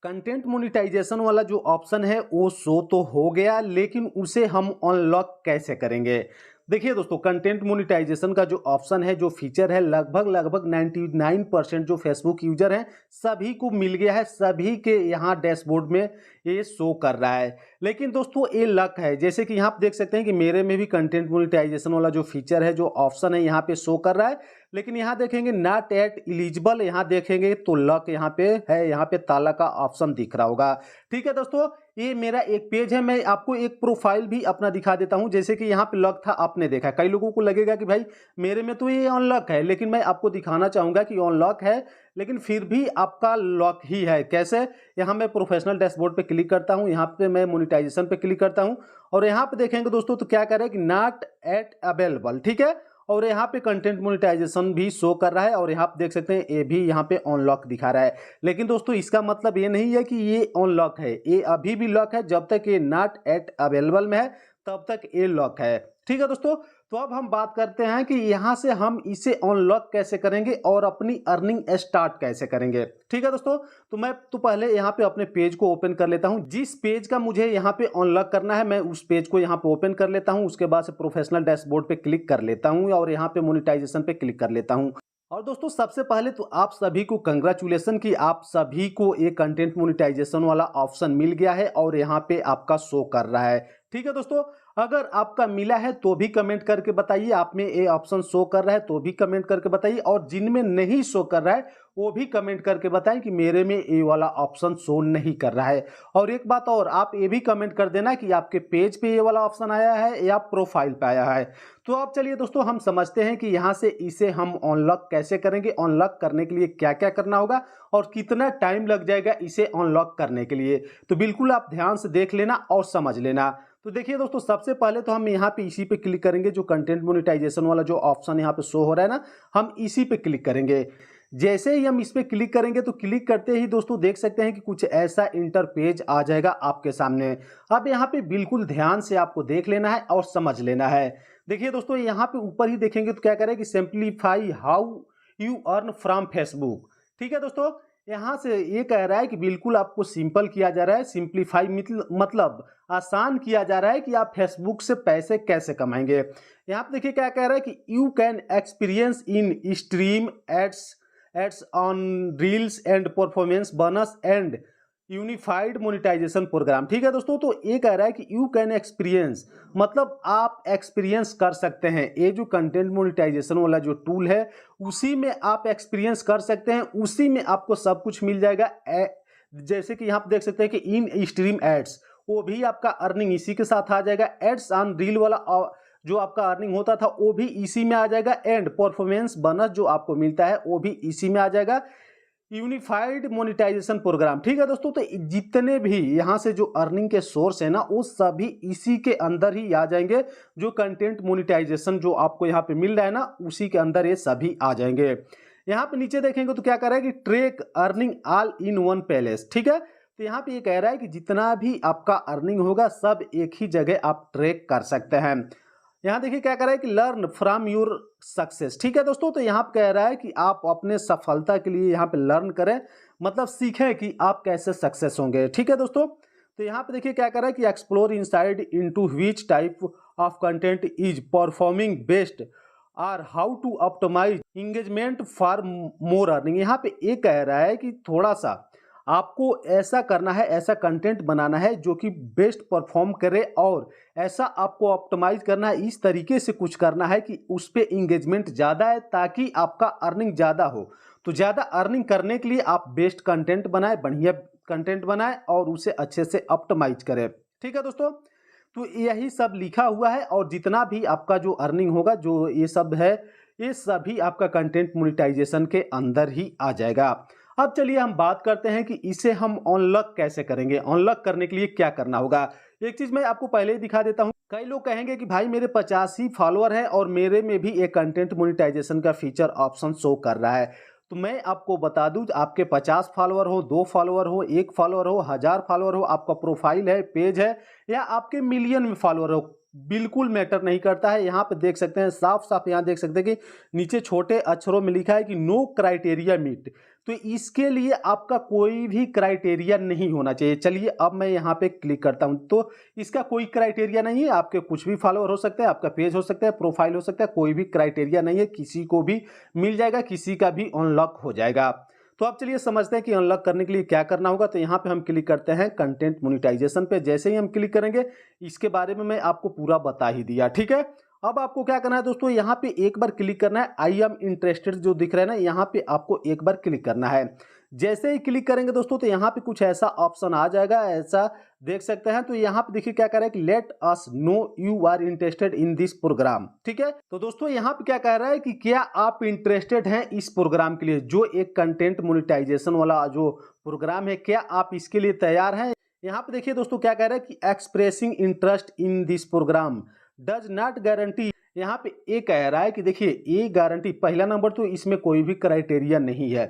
Content monetization वाला जो option है वो शो तो हो गया, लेकिन उसे हम अनलॉक कैसे करेंगे। देखिए दोस्तों, कंटेंट मोनेटाइजेशन का जो ऑप्शन है, जो फीचर है, लगभग 99% जो फेसबुक यूजर हैं सभी को मिल गया है, सभी के यहाँ डैशबोर्ड में ये शो कर रहा है। लेकिन दोस्तों ये लक है, जैसे कि यहाँ आप देख सकते हैं कि मेरे में भी कंटेंट मोनेटाइजेशन वाला जो फीचर है, जो ऑप्शन है, यहाँ पे शो कर रहा है। लेकिन यहाँ देखेंगे नॉट एट एलिजिबल, यहाँ देखेंगे तो लक यहाँ पे है, यहाँ पे ताला का ऑप्शन दिख रहा होगा। ठीक है दोस्तों, ये मेरा एक पेज है। मैं आपको एक प्रोफाइल भी अपना दिखा देता हूं। जैसे कि यहाँ पे लॉक था, आपने देखा। कई लोगों को लगेगा कि भाई मेरे में तो ये अनलॉक है, लेकिन मैं आपको दिखाना चाहूंगा कि अनलॉक है लेकिन फिर भी आपका लॉक ही है। कैसे? यहाँ मैं प्रोफेशनल डैशबोर्ड पे क्लिक करता हूँ, यहाँ पे मैं मोनेटाइजेशन पे क्लिक करता हूँ और यहाँ पे देखेंगे दोस्तों तो क्या करें कि नॉट एट अवेलेबल। ठीक है, और यहाँ पे कंटेंट मोनेटाइजेशन भी शो कर रहा है और यहाँ पे देख सकते हैं ये भी यहाँ पे अनलॉक दिखा रहा है। लेकिन दोस्तों इसका मतलब ये नहीं है कि ये अनलॉक है, ये अभी भी लॉक है। जब तक ये नॉट एट अवेलेबल में है तब तक ये लॉक है। ठीक है दोस्तों, तो अब हम बात करते हैं कि यहाँ से हम इसे अनलॉक कैसे करेंगे और अपनी अर्निंग स्टार्ट कैसे करेंगे। ठीक है दोस्तों, तो मैं तो पहले यहाँ पे अपने पेज को ओपन कर लेता हूँ। जिस पेज का मुझे यहाँ पे अनलॉक करना है मैं उस पेज को यहाँ पे ओपन कर लेता हूँ। उसके बाद से प्रोफेशनल डैशबोर्ड पे क्लिक कर लेता हूँ और यहाँ पे मोनेटाइजेशन पे क्लिक कर लेता हूँ। और दोस्तों सबसे पहले तो आप सभी को कंग्रेचुलेसन कि आप सभी को एक कंटेंट मोनेटाइजेशन वाला ऑप्शन मिल गया है और यहाँ पे आपका शो कर रहा है। ठीक है दोस्तों, अगर आपका मिला है तो भी कमेंट करके बताइए, आप में ये ऑप्शन शो कर रहा है तो भी कमेंट करके बताइए, और जिनमें नहीं शो कर रहा है वो भी कमेंट करके बताएं कि मेरे में ये वाला ऑप्शन शो नहीं कर रहा है। और एक बात और, आप ये भी कमेंट कर देना कि आपके पेज पे ये वाला ऑप्शन आया है या प्रोफाइल पे आया है। तो अब चलिए दोस्तों हम समझते हैं कि यहाँ से इसे हम अनलॉक कैसे करेंगे, अनलॉक करने के लिए क्या क्या करना होगा और कितना टाइम लग जाएगा इसे अनलॉक करने के लिए। तो बिल्कुल आप ध्यान से देख लेना और समझ लेना। तो देखिए दोस्तों, सबसे पहले तो हम यहाँ पे इसी पे क्लिक करेंगे, जो कंटेंट मोनेटाइजेशन वाला जो ऑप्शन यहाँ पे शो हो रहा है ना, हम इसी पे क्लिक करेंगे। जैसे ही हम इस पे क्लिक करेंगे तो क्लिक करते ही दोस्तों देख सकते हैं कि कुछ ऐसा इंटरपेज आ जाएगा आपके सामने। अब यहाँ पे बिल्कुल ध्यान से आपको देख लेना है और समझ लेना है। देखिए दोस्तों, यहाँ पे ऊपर ही देखेंगे तो क्या करें कि simplify how you earn from Facebook. ठीक है दोस्तों, यहाँ से ये कह रहा है कि बिल्कुल आपको सिंपल किया जा रहा है। सिंप्लीफाई मतलब आसान किया जा रहा है कि आप फेसबुक से पैसे कैसे कमाएंगे। यहाँ पे देखिए क्या कह रहा है कि you can experience in stream ads on reels and performance bonus and unified monetization programme. ठीक है दोस्तों, तो ये कह रहा है कि यू कैन एक्सपीरियंस मतलब आप एक्सपीरियंस कर सकते हैं। ये जो कंटेंट मोनेटाइजेशन वाला जो टूल है उसी में आप एक्सपीरियंस कर सकते हैं, उसी में आपको सब कुछ मिल जाएगा। जैसे कि यहाँ पे देख सकते हैं कि इन स्ट्रीम एड्स, वो भी आपका अर्निंग इसी के साथ आ जाएगा। एड्स ऑन रील वाला जो आपका अर्निंग होता था वो भी इसी में आ जाएगा, एंड परफॉर्मेंस बोनस जो आपको मिलता है वो भी इसी में आ जाएगा। Unified monetization programme. ठीक है दोस्तों, तो जितने भी यहाँ से जो अर्निंग के सोर्स है ना वो सभी इसी के अंदर ही आ जाएंगे। जो कंटेंट मोनेटाइजेशन जो आपको यहाँ पे मिल रहा है ना उसी के अंदर ये सभी आ जाएंगे। यहाँ पे नीचे देखेंगे तो क्या कर रहा है कि track earning all in one place. ठीक है, तो यहाँ पे ये कह रहा है कि जितना भी आपका अर्निंग होगा सब एक ही जगह आप ट्रैक कर सकते हैं। यहाँ देखिए क्या कह रहा है कि लर्न फ्रॉम योर सक्सेस। ठीक है दोस्तों, तो यहाँ पे कह रहा है कि आप अपने सफलता के लिए यहाँ पे लर्न करें, मतलब सीखें कि आप कैसे सक्सेस होंगे। ठीक है दोस्तों, तो यहाँ पे देखिए क्या कह रहा है कि explore inside into which type of content is performing best और how to optimise engagement for more earning. यहाँ पे ये कह रहा है कि थोड़ा सा आपको ऐसा करना है, ऐसा कंटेंट बनाना है जो कि बेस्ट परफॉर्म करे, और ऐसा आपको ऑप्टिमाइज करना है, इस तरीके से कुछ करना है कि उस पर इंगेजमेंट ज़्यादा है ताकि आपका अर्निंग ज़्यादा हो। तो ज़्यादा अर्निंग करने के लिए आप बेस्ट कंटेंट बनाएं, बढ़िया कंटेंट बनाएं और उसे अच्छे से ऑप्टिमाइज करें। ठीक है दोस्तों, तो यही सब लिखा हुआ है और जितना भी आपका जो अर्निंग होगा, जो ये सब है, ये सभी आपका कंटेंट मोनेटाइजेशन के अंदर ही आ जाएगा। अब चलिए हम बात करते हैं कि इसे हम अनलॉक कैसे करेंगे, अनलॉक करने के लिए क्या करना होगा। एक चीज मैं आपको पहले ही दिखा देता हूं। कई लोग कहेंगे कि भाई मेरे 50 ही फॉलोअर हैं और मेरे में भी एक कंटेंट मोनेटाइजेशन का फीचर ऑप्शन शो कर रहा है। तो मैं आपको बता दूं, आपके 50 फॉलोअर हो, 2 फॉलोअर हो, 1 फॉलोअर हो, 1000 फॉलोअर हो, आपका प्रोफाइल है, पेज है, या आपके मिलियन में फॉलोअर हो, बिल्कुल मैटर नहीं करता है। यहाँ पे देख सकते हैं साफ साफ, यहाँ देख सकते हैं कि नीचे छोटे अक्षरों में लिखा है कि नो क्राइटेरिया मीट। तो इसके लिए आपका कोई भी क्राइटेरिया नहीं होना चाहिए। चलिए अब मैं यहाँ पे क्लिक करता हूँ, तो इसका कोई क्राइटेरिया नहीं है, आपके कुछ भी फॉलोअर हो सकते हैं, आपका पेज हो सकता है, प्रोफाइल हो सकता है, कोई भी क्राइटेरिया नहीं है, किसी को भी मिल जाएगा, किसी का भी अनलॉक हो जाएगा। तो अब चलिए समझते हैं कि अनलॉक करने के लिए क्या करना होगा। तो यहाँ पे हम क्लिक करते हैं कंटेंट मोनेटाइजेशन पे। जैसे ही हम क्लिक करेंगे, इसके बारे में मैं आपको पूरा बता ही दिया, ठीक है। अब आपको क्या करना है दोस्तों, यहाँ पे एक बार क्लिक करना है, आई एम इंटरेस्टेड जो दिख रहा है ना, यहाँ पे आपको एक बार क्लिक करना है। जैसे ही क्लिक करेंगे दोस्तों, तो यहाँ पे कुछ ऐसा ऑप्शन आ जाएगा, ऐसा देख सकते हैं। तो यहाँ पे देखिए क्या कह रहा है कि let us know you are interested in this programme, ठीक है। तो दोस्तों यहाँ पे क्या कह रहा है कि क्या आप इंटरेस्टेड हैं इस प्रोग्राम के लिए, जो एक कंटेंट मोनेटाइजेशन वाला जो प्रोग्राम है, क्या आप इसके लिए तैयार हैं। यहाँ पे देखिए दोस्तों क्या कह रहा है कि expressing interest in this programme does not guarantee. यहाँ पे ये कह रहा है कि देखिए ये गारंटी, पहला नंबर तो इसमें कोई भी क्राइटेरिया नहीं है,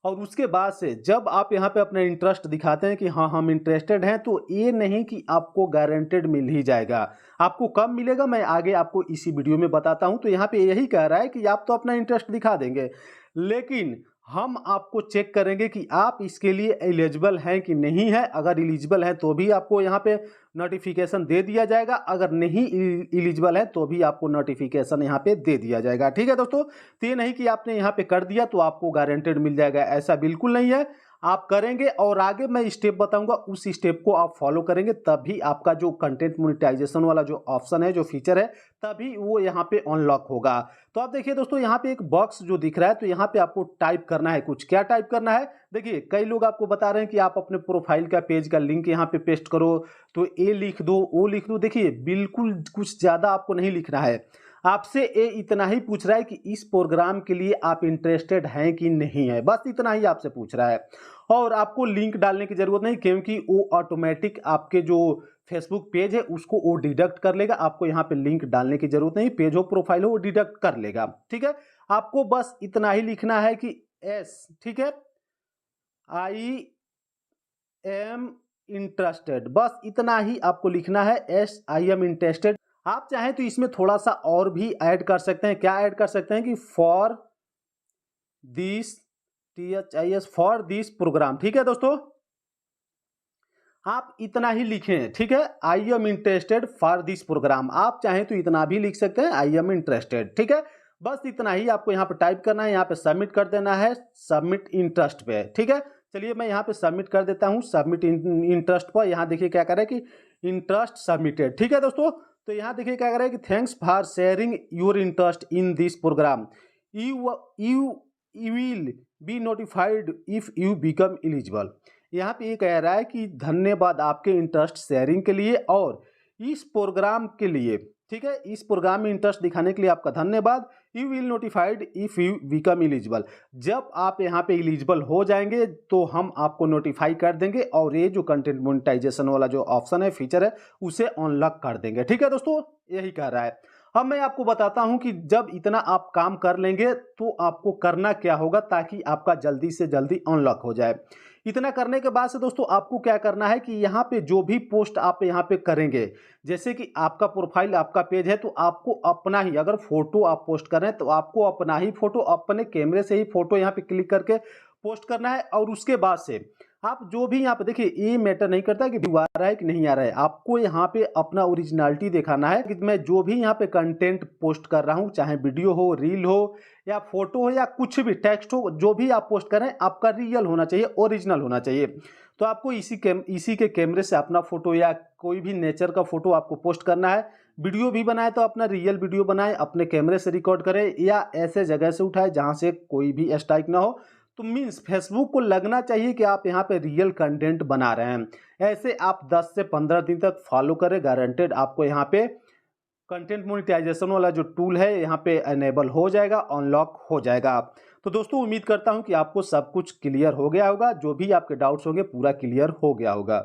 और उसके बाद से जब आप यहाँ पे अपना इंटरेस्ट दिखाते हैं कि हाँ हम इंटरेस्टेड हैं, तो ये नहीं कि आपको गारंटेड मिल ही जाएगा। आपको कब मिलेगा मैं आगे आपको इसी वीडियो में बताता हूँ। तो यहाँ पे यही कह रहा है कि आप तो अपना इंटरेस्ट दिखा देंगे, लेकिन हम आपको चेक करेंगे कि आप इसके लिए एलिजिबल हैं कि नहीं है। अगर एलिजिबल हैं तो भी आपको यहाँ पे नोटिफिकेशन दे दिया जाएगा, अगर नहीं एलिजिबल है तो भी आपको नोटिफिकेशन यहाँ पे दे दिया जाएगा, ठीक है दोस्तों। तो ये नहीं कि आपने यहाँ पे कर दिया तो आपको गारंटेड मिल जाएगा, ऐसा बिल्कुल नहीं है। आप करेंगे और आगे मैं स्टेप बताऊंगा, उस स्टेप को आप फॉलो करेंगे, तभी आपका जो कंटेंट मोनेटाइजेशन वाला जो ऑप्शन है, जो फीचर है, तभी वो यहाँ पे अनलॉक होगा। तो आप देखिए दोस्तों यहाँ पे एक बॉक्स जो दिख रहा है, तो यहाँ पे आपको टाइप करना है कुछ। क्या टाइप करना है, देखिए कई लोग आपको बता रहे हैं कि आप अपने प्रोफाइल का पेज का लिंक यहाँ पे पेस्ट करो, तो ये लिख दो, वो लिख दो। देखिए बिल्कुल कुछ ज़्यादा आपको नहीं लिखना है, आपसे ये इतना ही पूछ रहा है कि इस प्रोग्राम के लिए आप इंटरेस्टेड हैं कि नहीं है, बस इतना ही आपसे पूछ रहा है। और आपको लिंक डालने की जरूरत नहीं, क्योंकि वो ऑटोमेटिक आपके जो फेसबुक पेज है उसको वो डिडक्ट कर लेगा। आपको यहाँ पे लिंक डालने की जरूरत नहीं, पेज हो प्रोफाइल हो वो डिडक्ट कर लेगा, ठीक है। आपको बस इतना ही लिखना है कि एस, ठीक है, आई एम इंटरेस्टेड, बस इतना ही आपको लिखना है, एस आई एम इंटरेस्टेड। आप चाहें तो इसमें थोड़ा सा और भी ऐड कर सकते हैं। क्या ऐड कर सकते हैं कि for this, THIS, for this programme, ठीक है दोस्तों। आप इतना ही लिखें, ठीक है, I am interested for this programme. आप चाहें तो इतना भी लिख सकते हैं, आई एम इंटरेस्टेड, ठीक है। बस इतना ही आपको यहाँ पे टाइप करना है, यहाँ पे सबमिट कर देना है, सबमिट इंटरेस्ट पे, ठीक है। चलिए मैं यहाँ पे सबमिट कर देता हूँ, सबमिट इंटरेस्ट पर। यहाँ देखिए क्या कर रहा है कि इंटरेस्ट सबमिटेड, ठीक है दोस्तों। तो यहाँ देखिए क्या कर रहा है कि thanks for sharing your interest in this programme, you will be notified if you become eligible. यहाँ पे ये कह रहा है कि धन्यवाद आपके इंटरेस्ट शेयरिंग के लिए और इस प्रोग्राम के लिए, ठीक है, इस प्रोग्राम में इंटरेस्ट दिखाने के लिए आपका धन्यवाद। You will notified if you become eligible, जब आप यहाँ पे एलिजिबल हो जाएंगे तो हम आपको नोटिफाई कर देंगे और ये जो कंटेंट मोनेटाइजेशन वाला जो ऑप्शन है, फीचर है, उसे अनलॉक कर देंगे, ठीक है दोस्तों। यही कह रहा है। अब मैं आपको बताता हूं कि जब इतना आप काम कर लेंगे तो आपको करना क्या होगा ताकि आपका जल्दी से जल्दी अनलॉक हो जाए। इतना करने के बाद से दोस्तों आपको क्या करना है कि यहाँ पे जो भी पोस्ट आप यहाँ पे करेंगे, जैसे कि आपका प्रोफाइल, आपका पेज है, तो आपको अपना ही, अगर फोटो आप पोस्ट कर रहे हैं तो आपको अपना ही फोटो, अपने कैमरे से ही फोटो यहाँ पे क्लिक करके पोस्ट करना है। और उसके बाद से आप जो भी यहाँ पे देखिए, ये मैटर नहीं करता कि व्यू आ रहा है कि नहीं आ रहा है, आपको यहाँ पे अपना ओरिजिनलिटी दिखाना है कि मैं जो भी यहाँ पे कंटेंट पोस्ट कर रहा हूँ, चाहे वीडियो हो, रील हो या फोटो हो या कुछ भी टेक्स्ट हो, जो भी आप पोस्ट करें आपका रियल होना चाहिए, ओरिजिनल होना चाहिए। तो आपको इसी के कैमरे से अपना फोटो या कोई भी नेचर का फोटो आपको पोस्ट करना है। वीडियो भी बनाए तो अपना रियल वीडियो बनाए, अपने कैमरे से रिकॉर्ड करें या ऐसे जगह से उठाए जहाँ से कोई भी स्ट्राइक ना हो। तो मीन्स फेसबुक को लगना चाहिए कि आप यहाँ पे रियल कंटेंट बना रहे हैं। ऐसे आप 10 से 15 दिन तक फॉलो करें, गारंटेड आपको यहाँ पे कंटेंट मोनेटाइजेशन वाला जो टूल है यहाँ पे एनेबल हो जाएगा, अनलॉक हो जाएगा। तो दोस्तों उम्मीद करता हूँ कि आपको सब कुछ क्लियर हो गया होगा, जो भी आपके डाउट्स होंगे पूरा क्लियर हो गया होगा।